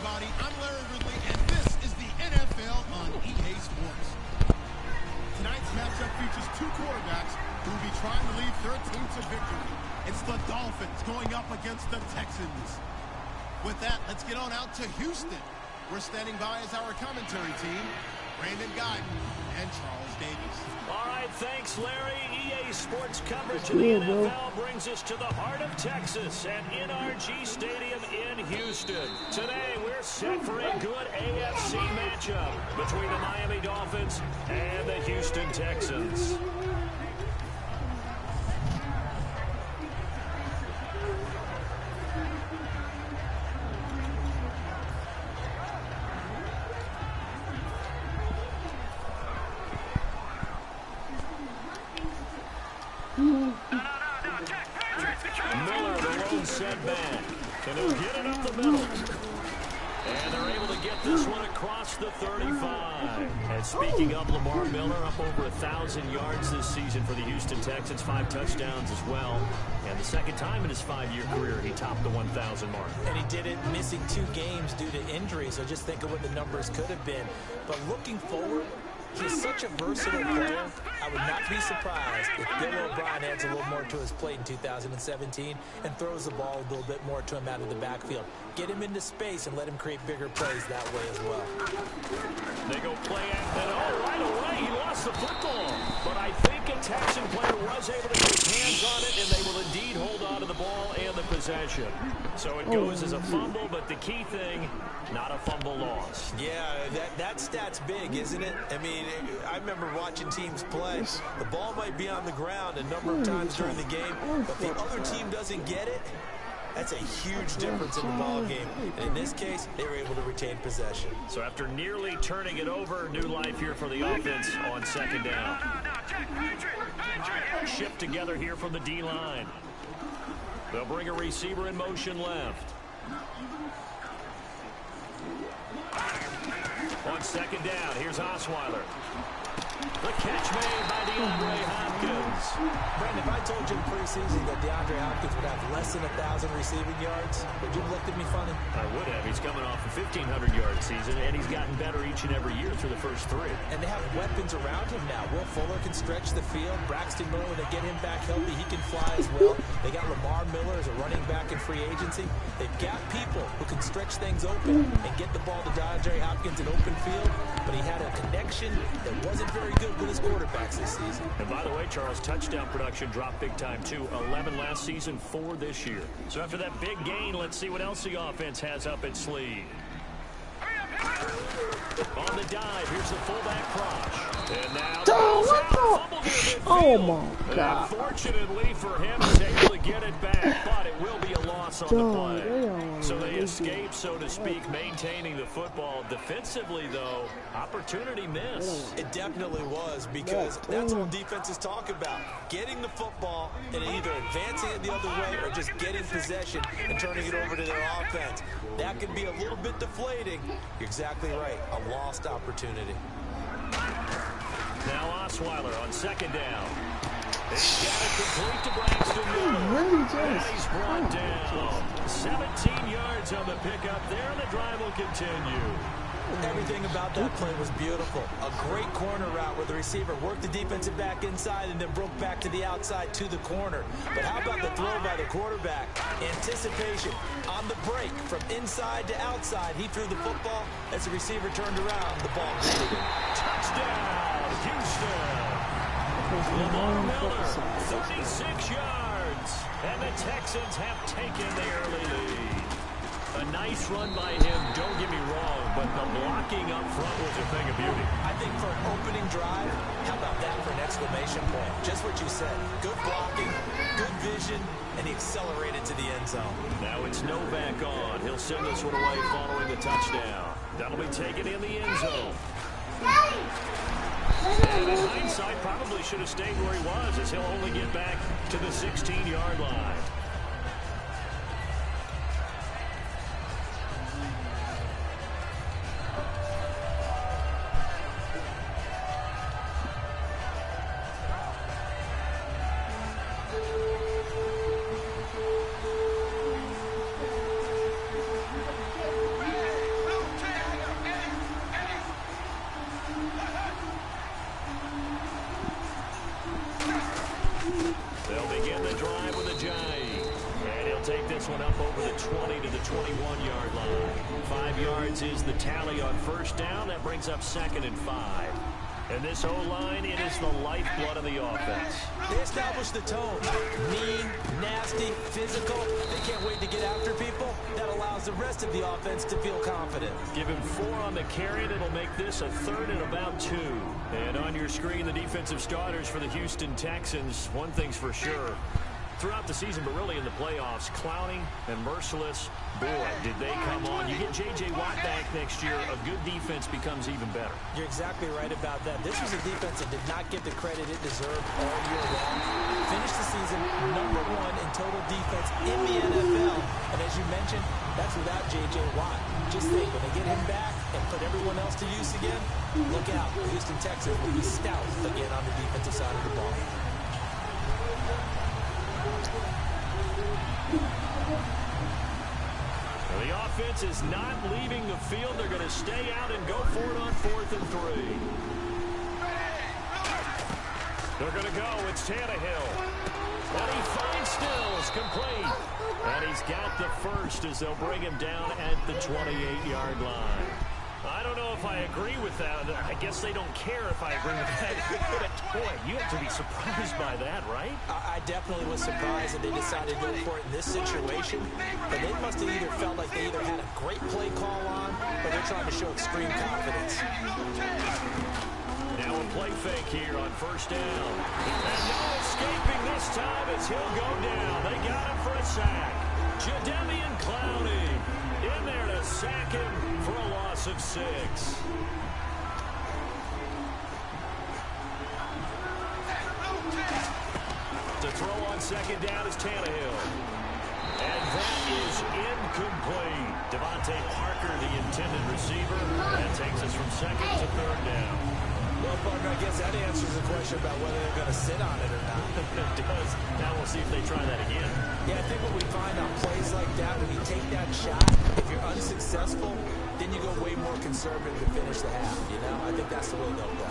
everybody. I'm Larry Ridley, and this is the NFL on EA Sports. Tonight's matchup features two quarterbacks who will be trying to lead their team to victory. It's the Dolphins going up against the Texans. With that, let's get on out to Houston. We're standing by as our commentary team, Brandon Guyton and Charles Davis. All right, thanks, Larry. EA Sports coverage of the NFL brings us to the heart of Texas at NRG Stadium in Houston. Today, we're set for a good AFC matchup between the Miami Dolphins and the Houston Texans. Miller, the lone setback, and he'll get it up the middle. And they're able to get this one across the 35. And speaking of Lamar Miller, up over 1,000 yards this season for the Houston Texans, 5 touchdowns as well. And the second time in his 5-year career, he topped the 1,000 mark. And he did it missing 2 games due to injury, so just think of what the numbers could have been. But looking forward, he's such a versatile player. I would not be surprised if Bill O'Brien adds a little more to his plate in 2017 and throws the ball a little bit more to him out of the backfield. Get him into space and let him create bigger plays that way as well. They go play action. Oh, right away, he lost the football. But I think a Texan player was able to get his hands on it, and they will indeed hold on to the ball and the possession. So it goes as a fumble, but the key thing, not a fumble loss. Yeah, that stat's big, isn't it? I mean, I remember watching teams play. The ball might be on the ground a number of times during the game, but the other team doesn't get it. That's a huge difference in the ball game. And in this case, they were able to retain possession. So after nearly turning it over, new life here for the offense on second down. Shift together here from the D-line. They'll bring a receiver in motion left. On second down, here's Osweiler. The catch made by DeAndre Hopkins. Brandon, if I told you in preseason that DeAndre Hopkins would have less than 1,000 receiving yards, would you have looked at me funny? I would have. He's coming off a 1,500-yard season, and he's gotten better each and every year through the first 3. And they have weapons around him now. Will Fuller can stretch the field. Braxton Miller, when they get him back healthy, he can fly as well. They got Lamar Miller as a running back in free agency. They've got people who can stretch things open and get the ball to DeAndre Hopkins in open field, but he had a connection that wasn't very good with his quarterbacks this season. And by the way, Charles, touchdown production dropped big time too. 11 last season, 4 this year. So after that big gain, let's see what else the offense has up its sleeve. On the dive, here's the fullback cross. And now oh my God. Unfortunately for him, he's able to get it back, but it will be a loss on the play. So they escape, so to speak, maintaining the football. Defensively, though, opportunity missed. It definitely was, because that's all defenses talk about. Getting the football and either advancing it the other way or just getting possession and turning it over to their offense. That can be a little bit deflating. You're exactly right. A lost opportunity. Now Osweiler on second down. He's got it complete to Braxton Miller. And he's brought down. 17 yards on the pickup there, and the drive will continue. Everything about that play was beautiful. A great corner route where the receiver worked the defensive back inside and then broke back to the outside to the corner. But how about the throw by the quarterback? Anticipation on the break from inside to outside. He threw the football. As the receiver turned around, the ball greeted him. Touchdown, Houston. Lamar Miller, 36 yards. And the Texans have taken the early lead. A nice run by him, don't get me wrong, but the blocking up front was a thing of beauty. I think for an opening drive, how about that for an exclamation point? Just what you said. Good blocking, good vision, and he accelerated to the end zone. Now it's Novak on. He'll send this one away following the touchdown. That'll be taken in the end zone. And in hindsight, probably should have stayed where he was, as he'll only get back to the 16-yard line. up over the 20 to the 21-yard line. 5 yards is the tally on first down. That brings up 2nd and 5. And this O-line, it is the lifeblood of the offense. They establish the tone. Mean, nasty, physical. They can't wait to get after people. That allows the rest of the offense to feel confident. Give him 4 on the carry, and it'll make this a 3rd and about 2. And on your screen, the defensive starters for the Houston Texans. One thing's for sure. Throughout the season, but really in the playoffs, Clowney and Merciless, boy, did they come on. You get J.J. Watt back next year, a good defense becomes even better. You're exactly right about that. This was a defense that did not get the credit it deserved all year long. Finished the season #1 in total defense in the NFL. And as you mentioned, that's without J.J. Watt. Just think, when they get him back and put everyone else to use again, look out. The Houston Texans will be stout again on the defensive side of the ball. The offense is not leaving the field. They're going to stay out and go for it on 4th and 3. They're going to go. It's Tannehill. And he finds Stills, complete. And he's got the first as they'll bring him down at the 28-yard line. I don't know if I agree with that. I guess they don't care if I agree with that. But, boy, you have to be surprised by that, right? I definitely was surprised that they decided to go for it in this situation. But they must have either felt like they either had a great play call on or they're trying to show extreme confidence. Now a play fake here on first down. And no escaping this time as he'll go down. They got him for a sack. Jadeveon Clowney in there to sack him for a loss of 6. To throw on second down is Tannehill. And that is incomplete. Devontae Parker, the intended receiver. That takes us from 2nd to 3rd down. Well, partner, I guess that answers the question about whether they're going to sit on it or not. It does. Now we'll see if they try that again. Yeah, I think what we find on plays like that, when you take that shot, if you're unsuccessful, then you go way more conservative to finish the half, you know? I think that's the way they'll go.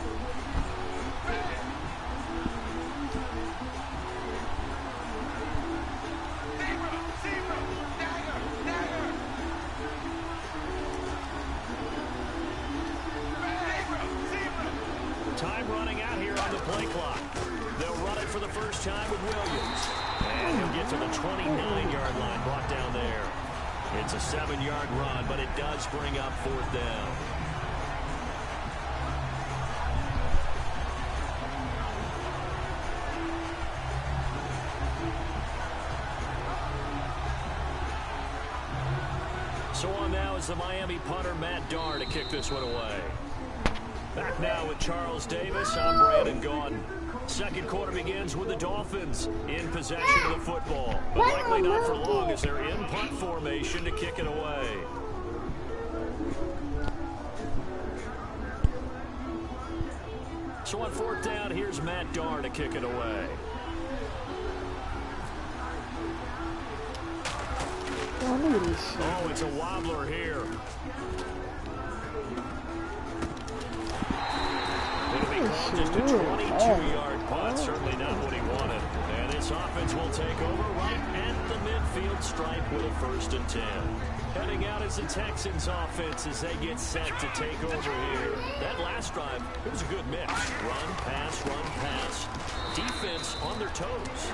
Time running out here on the play clock. They'll run it for the first time with Williams. And he'll get to the 29-yard line, brought down there. It's a 7-yard run, but it does bring up 4th down. So on now is the Miami punter, Matt Darr, to kick this one away. Back now with Charles Davis. I'm Brandon Gaudin. Second quarter begins with the Dolphins in possession of the football. But likely not for long as they're in punt formation to kick it away. So on 4th down, here's Matt Darr to kick it away. Oh, it's a wobbler here. It'll be called just a 22-yard punt. Certainly not what he wanted. And this offense will take over right at the midfield stripe with a 1st and 10. Heading out is the Texans offense as they get set to take over here. That last drive, it was a good mix. Run, pass, defense on their toes.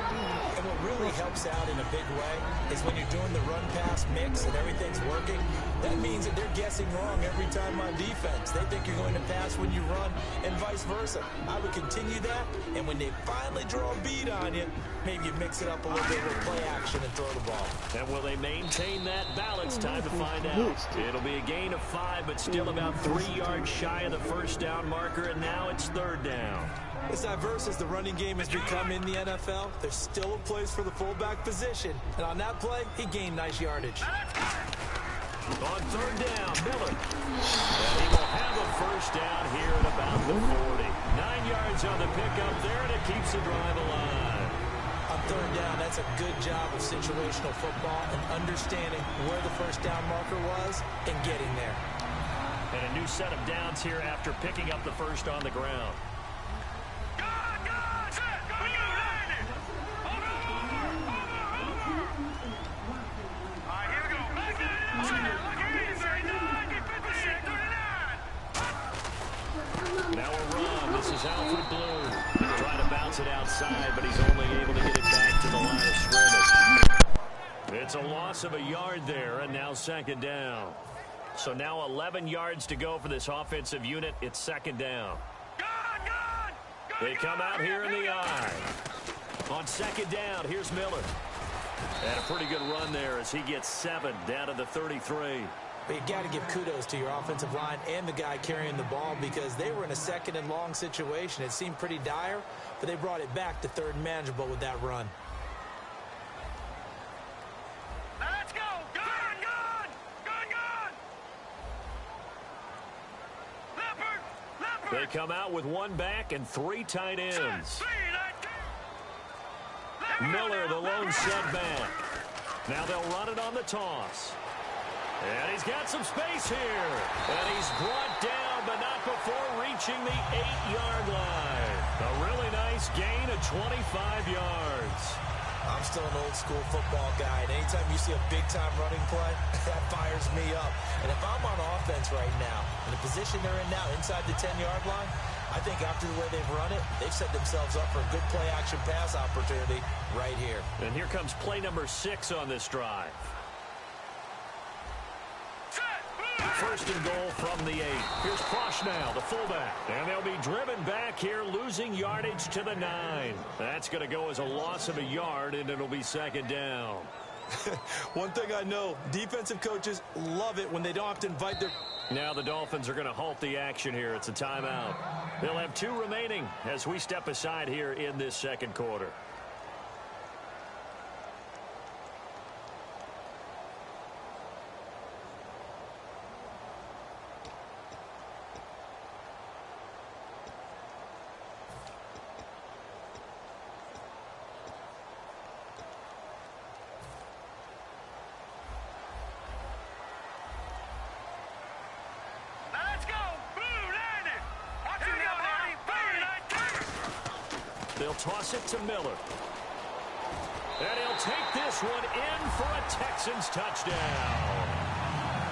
And what really helps out in a big way is when you're doing the run-pass mix and everything's working, that means that they're guessing wrong every time on defense. They think you're going to pass when you run and vice versa. I would continue that, and when they finally draw a beat on you, maybe you mix it up a little bit with play action and throw the ball. And will they maintain that balance? Time to find out. It'll be a gain of 5, but still about 3 yards shy of the first down marker, and now it's 3rd down. As diverse as the running game has become in the NFL, there's still a place for the fullback position. And on that play, he gained nice yardage. On 3rd down, Miller. And he will have a first down here at about the 40. 9 yards on the pickup there, and it keeps the drive alive. On 3rd down, that's a good job of situational football and understanding where the first down marker was and getting there. And a new set of downs here after picking up the first on the ground. Now a run. This is Alfred Blue. Trying to bounce it outside, but he's only able to get it back to the line of scrimmage. It's a loss of a yard there, and now second down. So now 11 yards to go for this offensive unit. It's second down. They come out here in the eye. On second down, here's Miller. And a pretty good run there as he gets 7 down to the 33. But you got to give kudos to your offensive line and the guy carrying the ball because they were in a second and long situation. It seemed pretty dire, but they brought it back to third and manageable with that run. Let's go! Gun! Leopard! They come out with one back and 3 tight ends. Miller, the lone setback. Now they'll run it on the toss. And he's got some space here. And he's brought down, but not before reaching the 8-yard line. A really nice gain of 25 yards. I'm still an old-school football guy, and anytime you see a big-time running play, that fires me up. And if I'm on offense right now, in the position they're in now, inside the 10-yard line, I think after the way they've run it, they've set themselves up for a good play-action pass opportunity right here. And here comes play number 6 on this drive. First and goal from the 8. Here's Proschnell, the fullback. And they'll be driven back here, losing yardage to the 9. That's going to go as a loss of a yard, and it'll be second down. One thing I know, defensive coaches love it when they don't have to invite their... Now the Dolphins are going to halt the action here. It's a timeout. They'll have 2 remaining as we step aside here in this second quarter. They'll toss it to Miller. And he'll take this one in for a Texans touchdown.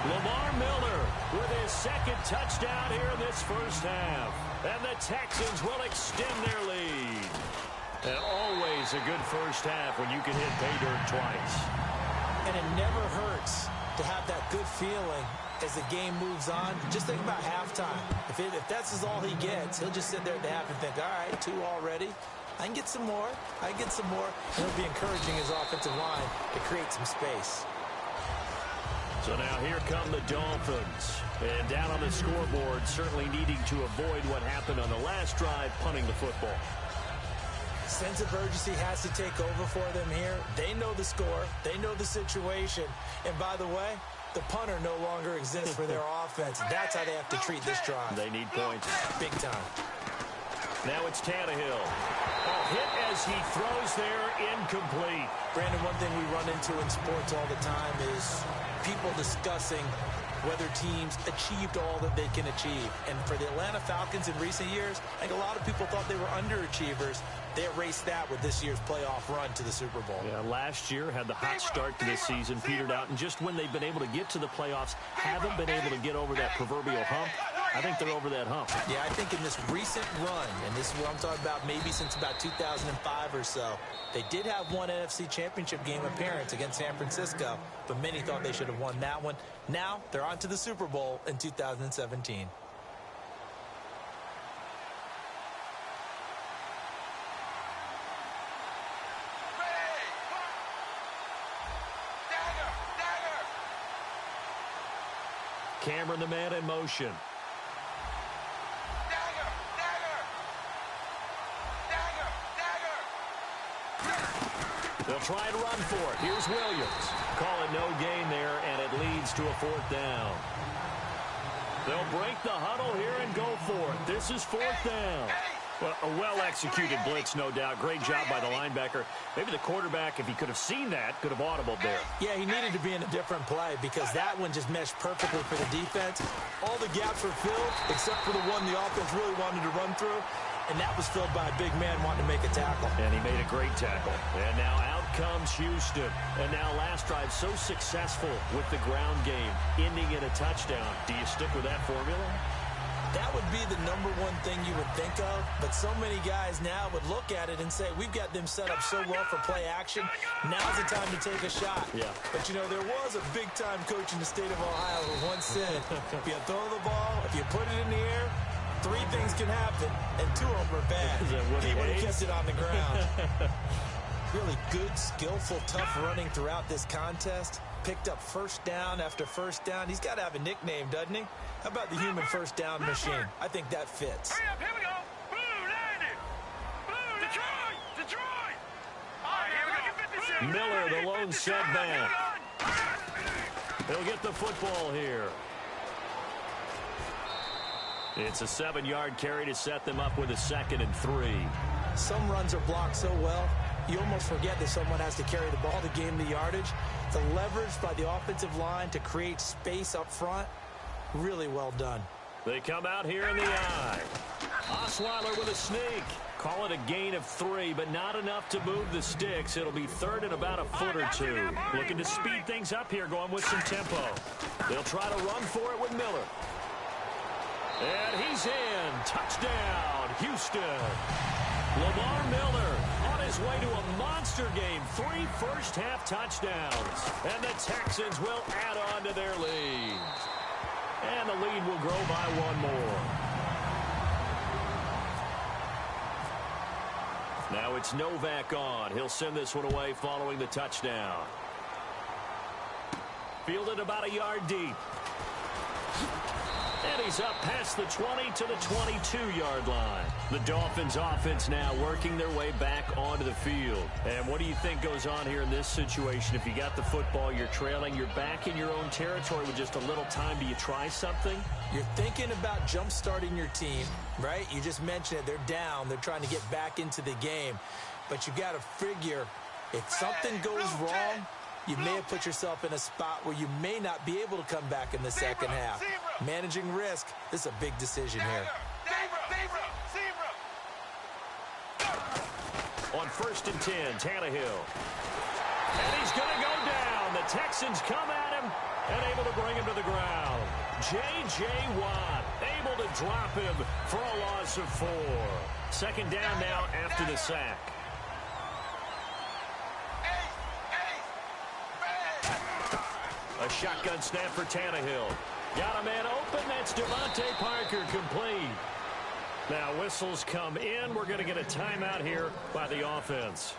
Lamar Miller with his second touchdown here in this first half. And the Texans will extend their lead. And always a good first half when you can hit pay dirt twice. And it never hurts to have that good feeling as the game moves on. Just think about halftime. If that's all he gets, he'll just sit there at the half and think, all right, 2 already. I can get some more. I can get some more. And he'll be encouraging his offensive line to create some space. So now here come the Dolphins. And down on the scoreboard, certainly needing to avoid what happened on the last drive, punting the football. Sense of urgency has to take over for them here. They know the score. They know the situation. And by the way, the punter no longer exists for their offense. That's how they have to treat this drive. They need points. Big time. Now it's Tannehill. Hit as he throws there, incomplete. Brandon, one thing we run into in sports all the time is people discussing whether teams achieved all that they can achieve. And for the Atlanta Falcons in recent years, I think a lot of people thought they were underachievers. They erased that with this year's playoff run to the Super Bowl. Yeah, last year had the hot start to this season, petered out, and just when they've been able to get to the playoffs, haven't been able to get over that proverbial hump. I think they're over that hump. Yeah, I think in this recent run, and this is what I'm talking about maybe since about 2005 or so, they did have one NFC Championship game appearance against San Francisco, but many thought they should have won that one. Now they're on to the Super Bowl in 2017. Cameron, the man in motion. They'll try and run for it. Here's Williams. Call it no gain there, and it leads to a 4th down. They'll break the huddle here and go for it. This is 4th down. Well, a well-executed blitz, no doubt. Great job by the linebacker. Maybe the quarterback, if he could have seen that, could have audibled there. Yeah, he needed to be in a different play because that one just meshed perfectly for the defense. All the gaps were filled except for the one the offense really wanted to run through, and that was filled by a big man wanting to make a tackle. And he made a great tackle. And now out comes Houston. And now last drive so successful with the ground game, ending in a touchdown. Do you stick with that formula? That would be the number one thing you would think of, but so many guys now would look at it and say, we've got them set up so well for play action, now's the time to take a shot. Yeah. But, you know, there was a big-time coach in the state of Ohio who once said, if you throw the ball, if you put it in the air, 3 things can happen, and 2 of them are bad. He would have kept it on the ground. Really good, skillful, tough running throughout this contest. Picked up first down after first down. He's got to have a nickname, doesn't he? How about the human first down machine? I think that fits. Hurry up, here we go. Blue, landed. Blue, Detroit, Detroit. All right, here we go. Miller, the lone setback. He'll get the football here. It's a 7-yard carry to set them up with a 2nd and 3. Some runs are blocked so well, you almost forget that someone has to carry the ball to gain the yardage. The leverage by the offensive line to create space up front, really well done. They come out here in the eye. Osweiler with a sneak. Call it a gain of 3, but not enough to move the sticks. It'll be 3rd and about a foot or 2. Looking to speed things up here, going with some tempo. They'll try to run for it with Miller. And he's in. Touchdown, Houston. Lamar Miller on his way to a monster game. 3 first-half touchdowns. And the Texans will add on to their lead. And the lead will grow by 1 more. Now it's Novak on. He'll send this one away following the touchdown. Fielded about a yard deep. And he's up past the 20 to the 22-yard line. The Dolphins offense now working their way back onto the field. And what do you think goes on here in this situation? If you got the football, you're trailing, you're back in your own territory with just a little time. Do you try something? You're thinking about jump-starting your team, right? You just mentioned it. They're down. They're trying to get back into the game. But you got to figure if something goes wrong, you may have put yourself in a spot where you may not be able to come back in the second half. Managing risk, this is a big decision here. On 1st and 10, Tannehill. And he's going to go down. The Texans come at him and able to bring him to the ground. J.J. Watt able to drop him for a loss of 4. 2nd down now after the sack. A shotgun snap for Tannehill. Got a man open. That's Devontae Parker, complete. Now whistles come in. We're going to get a timeout here by the offense.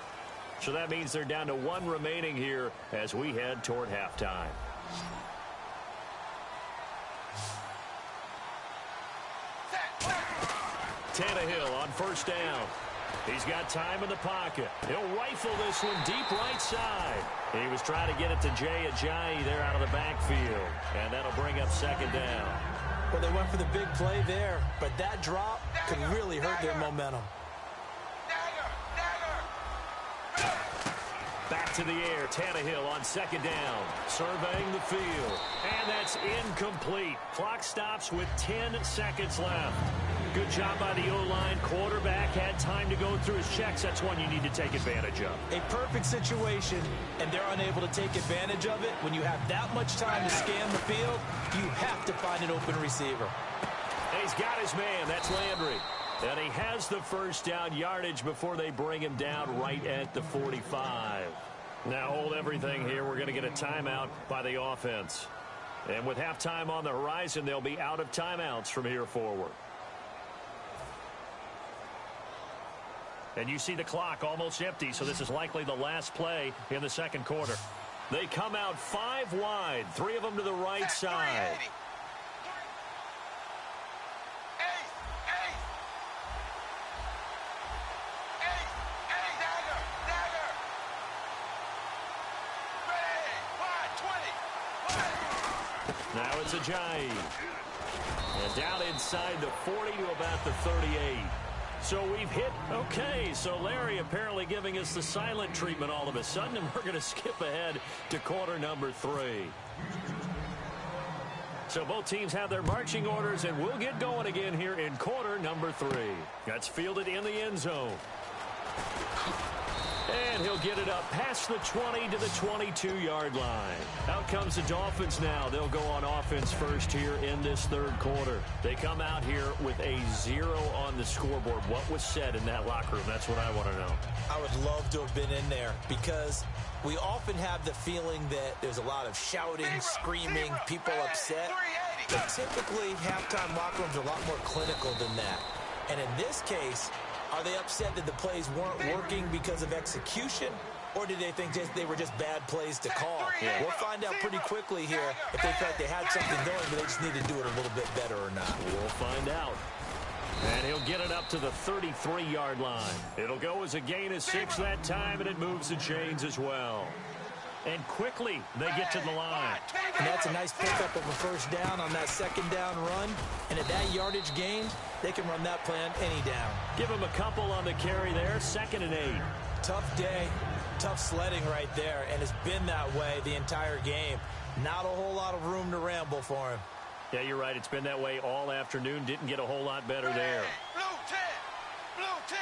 So that means they're down to 1 remaining here as we head toward halftime. Tannehill on 1st down. He's got time in the pocket. He'll rifle this one deep right side. He was trying to get it to Jay Ajayi there out of the backfield. And that'll bring up 2nd down. Well, they went for the big play there, but that drop could really hurt their momentum. Back to the air. Tannehill on 2nd down. Surveying the field. And that's incomplete. Clock stops with 10 seconds left. Good job by the O-line. Quarterback had time to go through his checks. That's one you need to take advantage of. A perfect situation, and they're unable to take advantage of it. When you have that much time to scan the field, you have to find an open receiver. And he's got his man. That's Landry. And he has the first down yardage before they bring him down right at the 45. Now hold everything here. We're going to get a timeout by the offense. And with halftime on the horizon, they'll be out of timeouts from here forward. And you see the clock almost empty, so this is likely the last play in the 2nd quarter. They come out 5 wide, 3 of them to the right side. Now it's Ajayi. And down inside the 40 to about the 38. So we've hit, okay, so Larry apparently giving us the silent treatment all of a sudden, and we're going to skip ahead to quarter number 3. So both teams have their marching orders, and we'll get going again here in quarter number 3. That's fielded in the end zone. And he'll get it up past the 20 to the 22-yard line. Out comes the Dolphins now. They'll go on offense first here in this third quarter. They come out here with a 0 on the scoreboard. What was said in that locker room? That's what I want to know. I would love to have been in there because we often have the feeling that there's a lot of shouting, screaming, people upset. But typically, halftime locker rooms are a lot more clinical than that. And in this case, are they upset that the plays weren't working because of execution? Or did they think they were just bad plays to call? Yeah. We'll find out pretty quickly here if they felt they had something going, but they just need to do it a little bit better or not. We'll find out. And he'll get it up to the 33-yard line. It'll go as a gain of 6 that time, and it moves the chains as well. And quickly, they get to the line. And that's a nice pickup of a first down on that second down run. And at that yardage gain, they can run that play on any down. Give them a couple on the carry there, 2nd and 8. Tough day, tough sledding right there, and it's been that way the entire game. Not a whole lot of room to ramble for him. Yeah, you're right. It's been that way all afternoon. Didn't get a whole lot better there. Blue 10. Blue 10.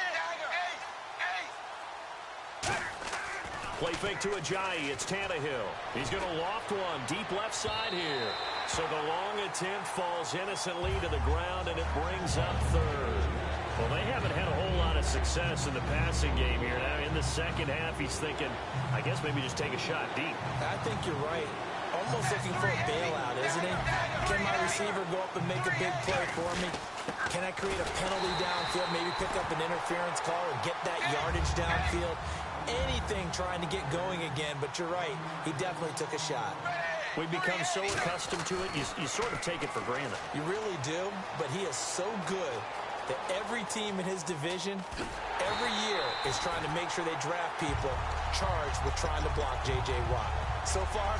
Play fake to Ajayi. It's Tannehill. He's going to loft one deep left side here. So the long attempt falls innocently to the ground, and it brings up 3rd. Well, they haven't had a whole lot of success in the passing game here. Now, in the second half, he's thinking, I guess maybe just take a shot deep. I think you're right. Almost looking for a bailout, isn't he? Can my receiver go up and make a big play for me? Can I create a penalty downfield, maybe pick up an interference call or get that yardage downfield? Anything trying to get going again, but you're right. He definitely took a shot. We've become so accustomed to it, you sort of take it for granted. You really do, but he is so good that every team in his division, every year, is trying to make sure they draft people charged with trying to block J.J. Watt. So far,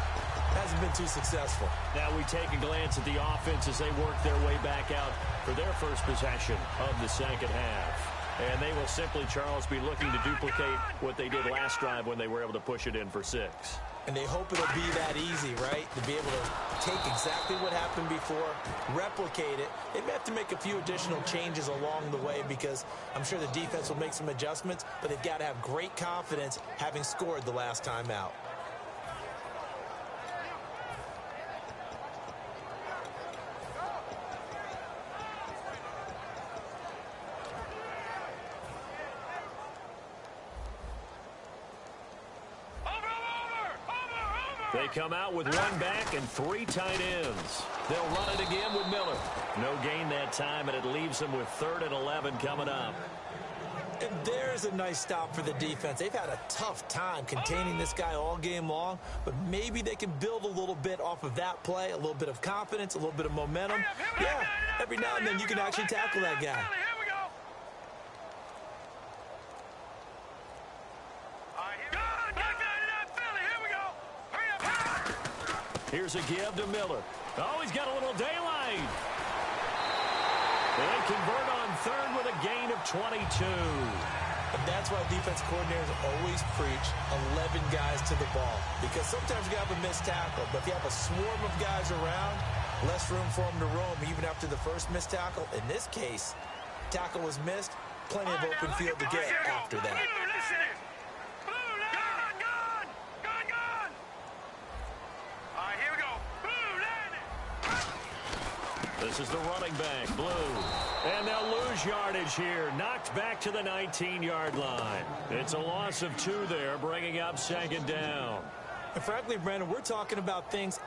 hasn't been too successful. Now we take a glance at the offense as they work their way back out for their first possession of the second half. And they will simply, Charles, be looking to duplicate what they did last drive when they were able to push it in for 6. And they hope it'll be that easy, right? To be able to take exactly what happened before, replicate it. They may have to make a few additional changes along the way because I'm sure the defense will make some adjustments, but they've got to have great confidence having scored the last time out. They come out with 1 back and 3 tight ends. They'll run it again with Miller. No gain that time, and it leaves them with 3rd and 11 coming up. And there's a nice stop for the defense. They've had a tough time containing this guy all game long, but maybe they can build a little bit off of that play, a little bit of confidence, a little bit of momentum. Yeah, every now and then you can actually tackle that guy. Here's a give to Miller. Oh, he's got a little daylight. They convert on 3rd with a gain of 22. And that's why defense coordinators always preach 11 guys to the ball. Because sometimes you have a missed tackle, but if you have a swarm of guys around, less room for them to roam even after the first missed tackle. In this case, tackle was missed, plenty of open field to get after that. This is the running back, Blue. And they'll lose yardage here. Knocked back to the 19-yard line. It's a loss of 2 there, bringing up 2nd down. And frankly, Brandon, we're talking about things